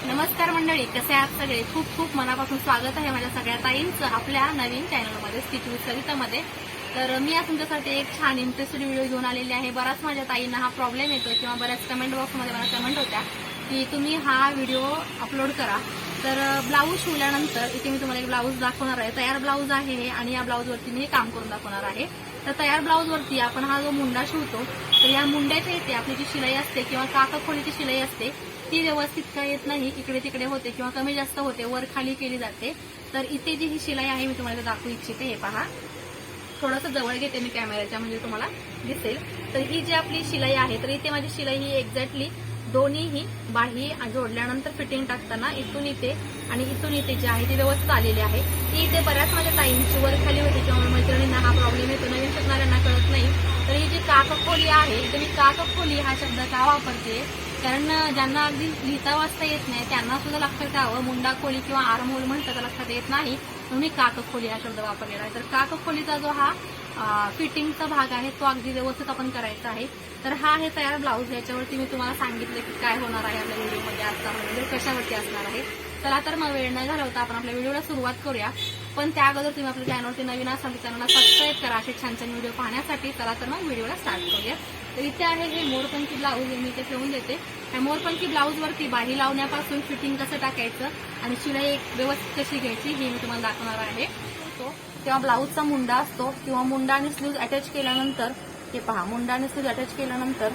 नमस्कार मंडळी, कसे आहात सगळे? खूप खूप मनापासून स्वागत आहे माझ्या सगळ्या ताईंचं आपल्या नवीन चॅनलमध्ये स्टिच विथ सवितामध्ये। तर मी आज तुमच्यासाठी एक छान इंटरेस्टिंग व्हिडिओ घेऊन आलेली आहे। बराच माझ्या ताईंना हा प्रॉब्लेम येतो किंवा बऱ्याच कमेंट बॉक्समध्ये मला कमेंट होत्या की तुम्ही हा व्हिडिओ अपलोड करा। तर ब्लाऊज शिवल्यानंतर इथे मी तुम्हाला एक ब्लाऊज दाखवणार आहे। तयार ब्लाऊज आहे हे आणि या ब्लाऊजवरती मी काम करून दाखवणार आहे। तर तयार ब्लाऊजवरती आपण हा जो मुंडा शिवतो तर या मुंड्याच्या इथे आपली जी शिलाई असते किंवा काकखोलीची शिलाई असते ती व्यवस्थित का येत नाही, इकडे तिकडे होते किंवा कमी जास्त होते, वर खाली केली जाते। तर इथे जी ही शिलाई आहे मी तुम्हाला दाखवू इच्छिते। हे पहा, थोडंसं जवळ घेते मी कॅमेऱ्याच्या म्हणजे तुम्हाला दिसेल। तर ही जी आपली शिलाई आहे तर इथे माझी शिलाई ही एक्झॅक्टली दोन्हीही बाही जोडल्यानंतर फिटिंग टाकताना इथून इथे आणि इथून इथे जी आहे ती व्यवस्थित आलेली आहे। ती इथे बऱ्याच माझ्या ताईंची वर खाली होती किंवा मैत्रिणींना हा प्रॉब्लेम येतो, नवीन शिकणाऱ्यांना कळत नाही। तर ही जी काकखोली आहे इथे मी काकखोली हा शब्द का वापरते, कारण ज्यांना अगदी लिहिता वाचता येत नाही त्यांना सुद्धा लक्षात यावं, मुंडा खोली किंवा आरमोल म्हणतात तर लक्षात येत नाही, म्हणून मी काकखोली हा शब्द वापरलेला आहे। तर काकखोलीचा जो हा फिटिंगचा भाग आहे तो अगदी व्यवस्थित आपण करायचा आहे। तर हा आहे तयार ब्लाऊज, याच्यावरती मी तुम्हाला सांगितलं की काय होणार आहे आपल्या व्हिडिओमध्ये आजचा म्हणजे कशावरती असणार आहे। चला तर मग वेळ न घालवता आपण आपल्या व्हिडिओला सुरुवात करूया। पण त्या अगोदर तुम्ही आपल्या चॅनलवरती नवीन असाल तर चॅनलला सबस्क्राईब करा असे छान छान व्हिडिओ पाहण्यासाठी। चला तर मग व्हिडिओला स्टार्ट करूया। तर इथे आहे हे मोरपंखी ब्लाऊज, मी इथे ठेवून देते। या मोरपंखी ब्लाऊजवरती बाही लावण्यापासून फिटिंग कसं टाकायचं आणि शिलाई व्यवस्थित कशी घ्यायची हे मी तुम्हाला दाखवणार आहे। तेव्हा ब्लाऊजचा मुंडा असतो किंवा मुंडा आणि स्लीव्ज अटॅच केल्यानंतर हे पहा, मुंडा आणि स्लीव्ज अटॅच केल्यानंतर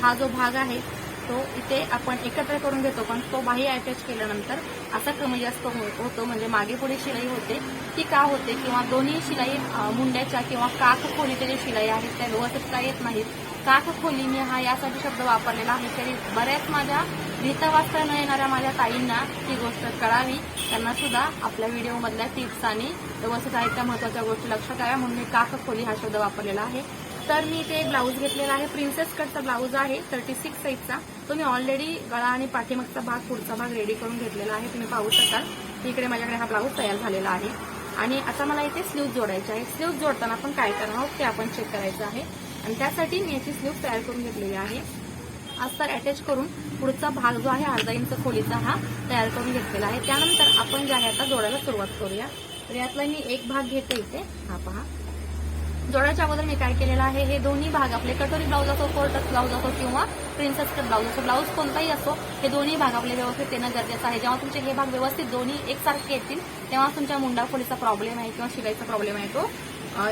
हा जो भाग आहे तो इथे आपण एकत्र करून घेतो, पण तो बाही अटॅच केल्यानंतर असा कमी जास्त होतो, म्हणजे मागे पुढे शिलाई होते। ती का होते किंवा दोन्ही शिलाई मुंड्याच्या किंवा काकखोलीच्या जे शिलाई आहेत त्या व्यवस्थित का येत नाहीत। काकखोली मी हा यासाठी शब्द वापरलेला आहे तरी बऱ्याच माझ्या लिहिता वाचता न येणाऱ्या माझ्या ताईंना ही गोष्ट कळावी, त्यांना सुद्धा आपल्या व्हिडिओमधल्या टिप्स आणि व्यवस्थित आहेत त्या महत्वाच्या गोष्टी लक्षात याव्या, म्हणून मी काकखोली हा शब्द वापरलेला आहे। तर मी इथे ब्लाऊज घेतलेला आहे, प्रिन्सेस कटचा ब्लाऊज आहे 36 साईजचा। तो मी ऑलरेडी गळा आणि पाठीमागचा भाग पुढचा भाग रेडी करून घेतलेला आहे, तुम्ही पाहू शकाल। इकडे माझ्याकडे हा ब्लाऊज तयार झालेला आहे आणि आता मला इथे स्लीव्ज जोडायचे आहे। स्लीव्ज जोडताना आपण काय करणार आहोत ते आपण चेक करायचं आहे आणि त्यासाठी मी याची स्लीव्ज तयार करून घेतलेली आहे। अस्तर अटॅच करून पुढचा भाग जो आहे अर्धा इंच खोलीचा हा तयार करून घेतलेला आहे। त्यानंतर आपण जे आहे आता जोडायला सुरुवात करूया। तर यातला मी एक भाग घेते इथे, हा पहा। जोडायच्या अगोदर मी काय केलेलं आहे, हे दोन्ही भाग आपले कटोरी ब्लाऊज असो, फोर्टस ब्लाऊज असो किंवा प्रिन्सेस कट ब्लाऊज असो, ब्लाऊज कोणताही असो, हे दोन्ही भाग आपले व्यवस्थित येणं गरजेचं आहे। जेव्हा तुमचे हे भाग व्यवस्थित दोन्ही एकसारखे येतील तेव्हा तुमच्या मुंडा खोलीचा प्रॉब्लेम आहे किंवा शिलाईचा प्रॉब्लेम आहे तो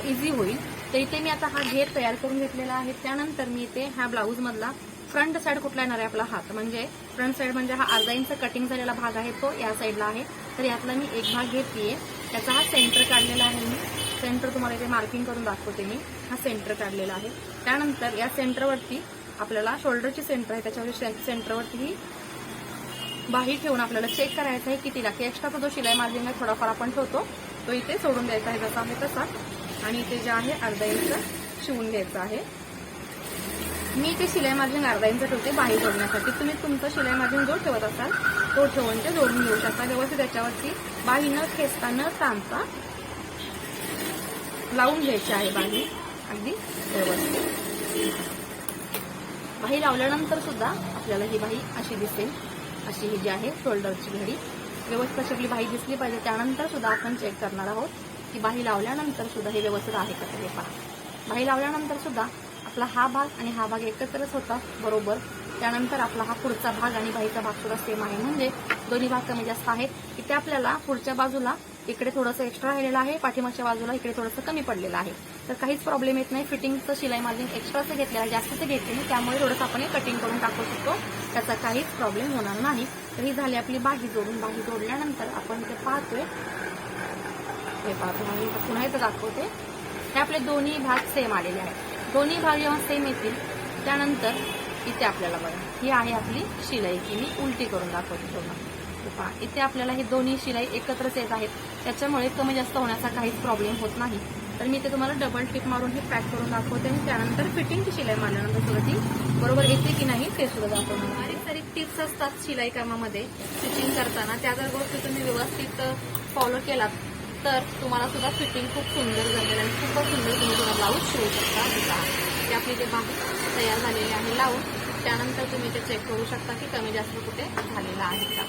इझी होईल। तर इथे मी आता हा घेर तयार करून घेतलेला आहे। त्यानंतर मी इथे ह्या ब्लाऊज मधला फ्रंट साईड कुठला येणार आहे आपला हात, म्हणजे फ्रंट साईड म्हणजे हा अर्धा इंच कटिंग झालेला भाग आहे तो या साईडला आहे। तर यातला मी एक भाग घेतलीये, त्याचा हा सेंटर काढलेला आहे। मी सेंटर तुम्हाला इथे मार्किंग करून दाखवते, मी हा सेंटर काढलेला आहे। त्यानंतर या सेंटरवरती आपल्याला शोल्डरची सेंटर आहे त्याच्यावर सेंटरवरती ही बाही ठेवून आपल्याला चेक करायचं आहे किती लागते। एक्स्ट्राचा जो शिलाई मार्जिन आहे थोडाफार आपण ठेवतो तो इथे सोडून द्यायचा आहे जसा आहे तसा, आणि इथे जे आहे अर्धा इंच शिवून घ्यायचं आहे। मी इथे शिलाई मार्जिन अर्धा इंच ठेवते बाही जोडण्यासाठी, तुम्ही तुमचं शिलाई मार्जिन जो ठेवत असाल तो ठेवून ते जोडून घेऊ शकता व्यवस्थित। त्याच्यावरती बाही न खेचता न ताणता लावून घ्यायची आहे बाही अगदी व्यवस्थित। बाही लावल्यानंतर सुद्धा आपल्याला ही बाही अशी दिसेल, अशी ही जी आहे शोल्डरची घडी व्यवस्थित अशी आपली बाही दिसली पाहिजे। त्यानंतर सुद्धा आपण चेक करणार आहोत की बाही लावल्यानंतर सुद्धा हे व्यवस्थित आहे का ते पहा। बाही लावल्यानंतर सुद्धा आपला हा भाग आणि हा भाग एकत्रच होता बरोबर। त्यानंतर आपला हा पुढचा भाग आणि बाहीचा भाग सुद्धा सेम आहे, म्हणजे दोन्ही भाग कमी जास्त आहेत। इथे आपल्याला पुढच्या बाजूला इकडे थोडंसं एक्स्ट्रा राहिलेलं आहे, पाठीमागच्या बाजूला इकडे थोडंसं कमी पडलेलं आहे। तर काहीच प्रॉब्लेम येत नाही, फिटिंगचं शिलाई मार्जिन एक्स्ट्राचं घेतलेलं आहे, जास्तीचं घेतले नाही, त्यामुळे थोडंसं आपण कटिंग करून टाकू शकतो, त्याचा काहीच प्रॉब्लेम होणार नाही। तर ही झाली आपली बाही जोडून। बाही जोडल्यानंतर आपण ते पाहतोय, हे पाहतो पुन्हा इथं दाखवते, हे आपले दोन्ही भाग सेम आलेले आहेत। दोन्ही भाग जेव्हा सेम येतील त्यानंतर इथे आपल्याला बघा ही आहे आपली शिलाई, की मी उलटी करून दाखवते तुम्हाला। इथे आपल्याला ही दोन्ही शिलाई एकत्रच येत आहेत, त्याच्यामुळे कमी जास्त होण्याचा काहीच प्रॉब्लेम होत नाही। तर मी इथे तुम्हाला डबल टिप मारून हे पॅक करून दाखवते आणि त्यानंतर फिटिंगची शिलाई मारल्यानंतर सुद्धा ती बरोबर येते की नाही ते सुद्धा दाखवणार। बारीक टिप्स असतात शिलाई कामामध्ये स्टिचिंग करताना, त्या जर गोष्टी तुम्ही व्यवस्थित फॉलो केलात तर तुम्हाला सुद्धा फिटिंग खूप सुंदर जमेल आणि खूपच सुंदर तुम्ही तुला ब्लाऊज शिवू शकता। ते आपली ते बाही तयार झालेली आहे लावून, त्यानंतर तुम्ही ते चेक करू शकता की कमी जास्त कुठे झालेला आहे का।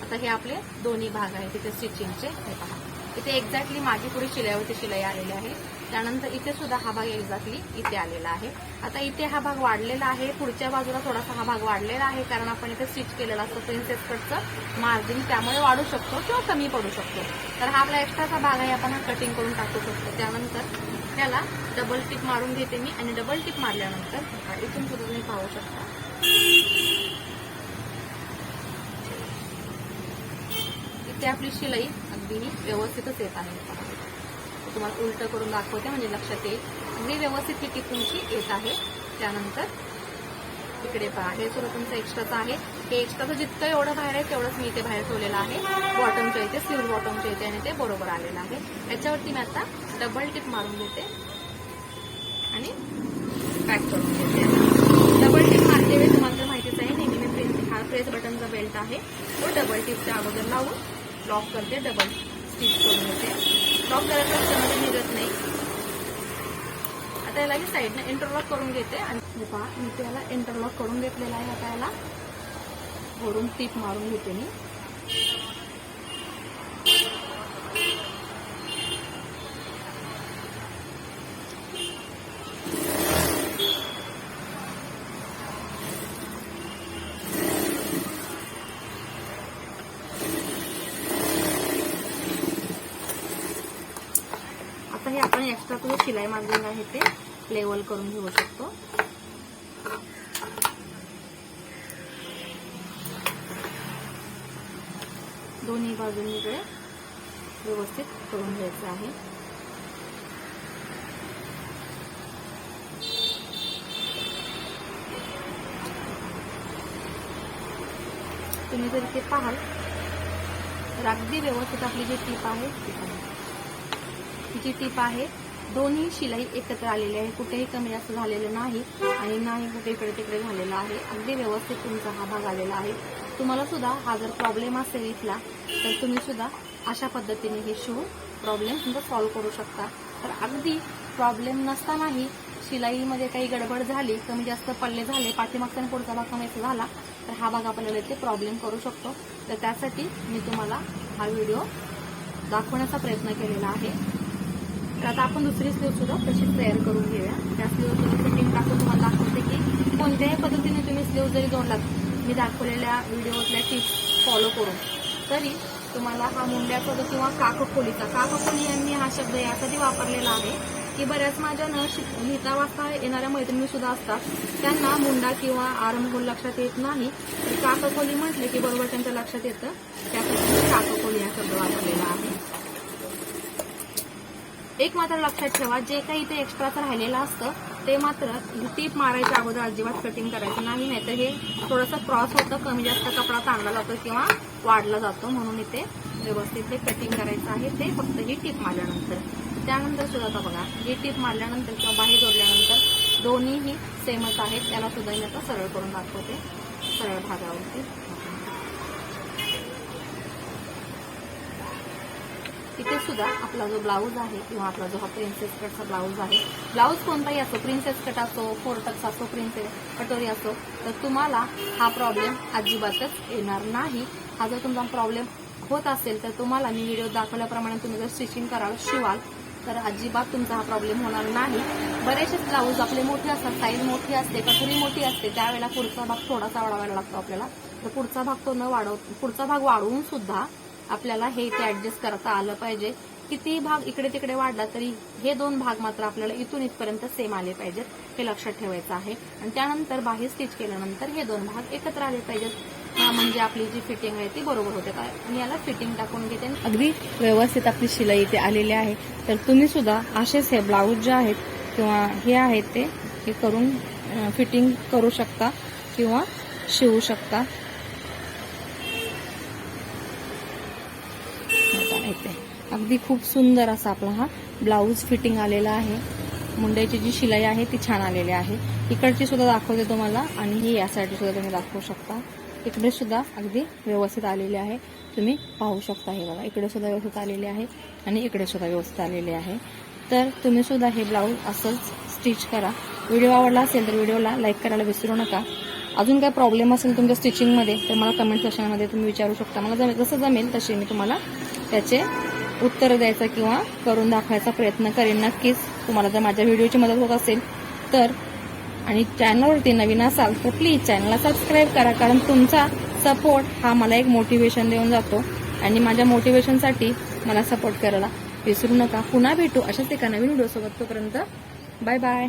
आता हे आपले दोन्ही भाग आहेत तिथे स्टिचिंगचे. हे पहा इथे एक्झॅक्टली मागे पुढे शिलाईवरती शिलाई आलेली आहे. त्यानंतर इथे सुद्धा हा भाग एक्झॅक्टली इथे आलेला आहे. आता इथे हा भाग वाढलेला आहे, पुढच्या बाजूला थोडासा हा भाग वाढलेला आहे कारण आपण इथे स्टिच केलेला असतो प्रिन्सेस कटचं मार्जिन, त्यामुळे वाढू शकतो किंवा कमी पडू शकतो. तर हा आपला एक्स्ट्राचा भाग आहे, आपण कटिंग करून टाकू शकतो. त्यानंतर त्याला डबल टिप मारून घेते मी आणि डबल टिप मारल्यानंतर इथून सुद्धा तुम्ही पाहू शकता इथे आपली शिलाई अगदी व्यवस्थितच येत आहे. तुम्हाला उलट करून दाखवते म्हणजे लक्षात येईल. अगदी व्यवस्थित ही टिप तुमची येत आहे. त्यानंतर इकडे पहा हे सुद्धा तुमचं एक्स्ट्राचं आहे. हे एक्स्ट्राचं जितकं एवढं बाहेर आहे तेवढंच मी इथे बाहेर ठेवलेलं आहे. बॉटमच्या इथे स्लीव्ह बॉटमच्या इथे आणि ते बरोबर आलेलं आहे. याच्यावरती मी आता डबल टिप मारून घेते आणि पॅक करून घेते. डबल टिप मारते वेळी तुम्हाला माहितीच आहे नेहमी मी हा प्रेस बटनचा बेल्ट आहे तो डबल टिपच्या अगोदर लावून लॉक करते, डबल स्टिच करून घेते. लॉक करायचं त्यामध्ये निघत नाही. आता याला मी साईडने इंटरलॉक करून घेते आणि पहा मी त्याला इंटरलॉक करून घेतलेला आहे. आता याला वरून टिप मारून घेते मी. आता हे आपण एक्स्ट्रा जो शिलाई मार्जिन आहे ते लेवल करून घेऊ शकतो. दोन्ही बाजूंकडे व्यवस्थित करून घ्यायचं आहे. तुम्ही जर इथे पाहाल तर अगदी व्यवस्थित आपली जी टीप आहे जी टीप आहे दोन्ही शिलाई एकत्र आलेली आहे. कुठेही कमी जास्त झालेलं नाही आणि नाही कुठे इकडे तिकडे झालेलं आहे. अगदी व्यवस्थित तुमचा हा भाग आलेला आहे. तुम्हाला सुद्धा हा जर प्रॉब्लेम असेल इथला तर तुम्ही सुद्धा अशा पद्धतीने हे शिवून प्रॉब्लेम तुमचा सॉल्व्ह करू शकता. तर अगदी प्रॉब्लेम नसतानाही शिलाईमध्ये काही गडबड झाली, कमी जास्त पल्ले झाले, पाठीमागचा आणि पुढचा भाग कमी झाला तर हा भाग आपल्याला इथे प्रॉब्लेम करू शकतो. तर त्यासाठी मी तुम्हाला हा व्हिडिओ दाखवण्याचा प्रयत्न केलेला आहे. तर आता आपण दुसरी स्लीव सुद्धा तशीच तयार करून घेऊया. त्या स्लीवची फिटिंग टाकून तुम्हाला दाखवते की कोणत्याही पद्धतीने तुम्ही स्लीव जरी जोडलात मी दाखवलेल्या व्हिडिओतल्या टिप्स फॉलो करून तरी तुम्हाला हा मुंड्याचा किंवा काकखोलीचा, काकखोली यांनी हा शब्द यासाठी वापरलेला आहे की बऱ्याच माझ्या न लिहिता वाचता येणाऱ्या मैत्रिणी सुद्धा असतात, त्यांना मुंडा किंवा आर्महोल लक्षात येत नाही. तर काकखोली म्हटले की बरोबर त्यांच्या लक्षात येतं. त्यासाठी काकखोली हा शब्द वापरलेला आहे. एक मात्र लक्षात ठेवा, जे काही ते एक्स्ट्राचं राहिलेलं असतं ते मात्र टीप मारायच्या अगोदर अजिबात कटिंग करायचं नाही, नाहीतर हे थोडंसं क्रॉस होतं, कमी जास्त कपडा ताणला जातो किंवा वाढला जातो. म्हणून इथे व्यवस्थित ते कटिंग करायचं आहे, ते फक्त ही टीप मारल्यानंतर. त्यानंतर सुद्धा आता बघा ही टीप मारल्यानंतर किंवा बाहेर जोडल्यानंतर दोन्हीही सेमच आहेत. त्याला सुद्धा मी आता सरळ करून दाखवते सरळ भागावरती. इथे सुद्धा आपला जो ब्लाऊज आहे किंवा आपला जो हा प्रिन्सेस कटचा ब्लाऊज आहे, ब्लाऊज कोणताही असो, प्रिन्सेस कट असो, फोरटक्स असो, प्रिन्सेस कटोरी असो, तर तुम्हाला हा प्रॉब्लेम अजिबातच येणार नाही. हा जर तुमचा प्रॉब्लेम होत असेल तर तुम्हाला मी व्हिडिओ दाखवल्याप्रमाणे तुम्ही जर स्टिचिंग कराल, शिवाल तर अजिबात तुमचा हा प्रॉब्लेम होणार नाही. बरेचसे ब्लाऊज आपले मोठे असतात, साईज मोठी असते, कटोरी मोठी असते, त्यावेळेला पुढचा भाग थोडासा वाढवायला लागतो आपल्याला. तर पुढचा भाग तो न पुढचा भाग वाढवून सुद्धा आपल्याला हे इथे ऍडजस्ट करता आलं पाहिजे. किती भाग इकडे तिकडे वाढला तरी हे दोन भाग मात्र आपल्याला इथून इथपर्यंत सेम आले पाहिजेत, हे लक्षात ठेवायचं आहे. आणि त्यानंतर बाहेर स्टिच केल्यानंतर हे दोन भाग एकत्र आले पाहिजेत, म्हणजे आपली जी फिटिंग आहे ती बरोबर होते. काय आणि याला फिटिंग टाकून घेते, अगदी व्यवस्थित आपली शिलाई इथे आलेली आहे. तर तुम्ही सुद्धा असेच हे ब्लाऊज जे आहेत किंवा हे आहेत ते हे करून फिटिंग करू शकता किंवा शिवू शकता. अगदी खूप सुंदर असा आपला हा ब्लाऊज फिटिंग आलेला आहे. मुंड्याची जी शिलाई आहे ती छान आलेली आहे. इकडची सुद्धा दाखवते तुम्हाला आणि ही यासाठी सुद्धा तुम्ही दाखवू शकता. इकडे सुद्धा अगदी व्यवस्थित आलेले आहे, तुम्ही पाहू शकता. हे बघा इकडे सुद्धा व्यवस्थित आलेले आहे आणि इकडे सुद्धा व्यवस्थित आलेले आहे. तर तुम्ही सुद्धा हे ब्लाऊज असंच स्टिच करा. व्हिडिओ आवडला असेल तर व्हिडिओला लाईक करायला विसरू नका. अजून काय प्रॉब्लेम असेल तुमच्या स्टिचिंगमध्ये तर मला कमेंट सेक्शनमध्ये तुम्ही विचारू शकता. मला जसं जमेल तसे मी तुम्हाला त्याचे उत्तर द्यायचा किंवा करून दाखवायचा प्रयत्न करेन नक्कीच. तुम्हाला जर माझ्या व्हिडिओची मदत होत असेल तर, आणि चॅनलवरती नवीन असाल तर प्लीज चॅनलला सबस्क्राईब करा, कारण तुमचा सपोर्ट हा मला एक मोटिवेशन देऊन जातो आणि माझ्या मोटिवेशनसाठी मला सपोर्ट करायला विसरू नका. पुन्हा भेटू अशाच एका नवीन व्हिडिओसोबत. तोपर्यंत बाय बाय.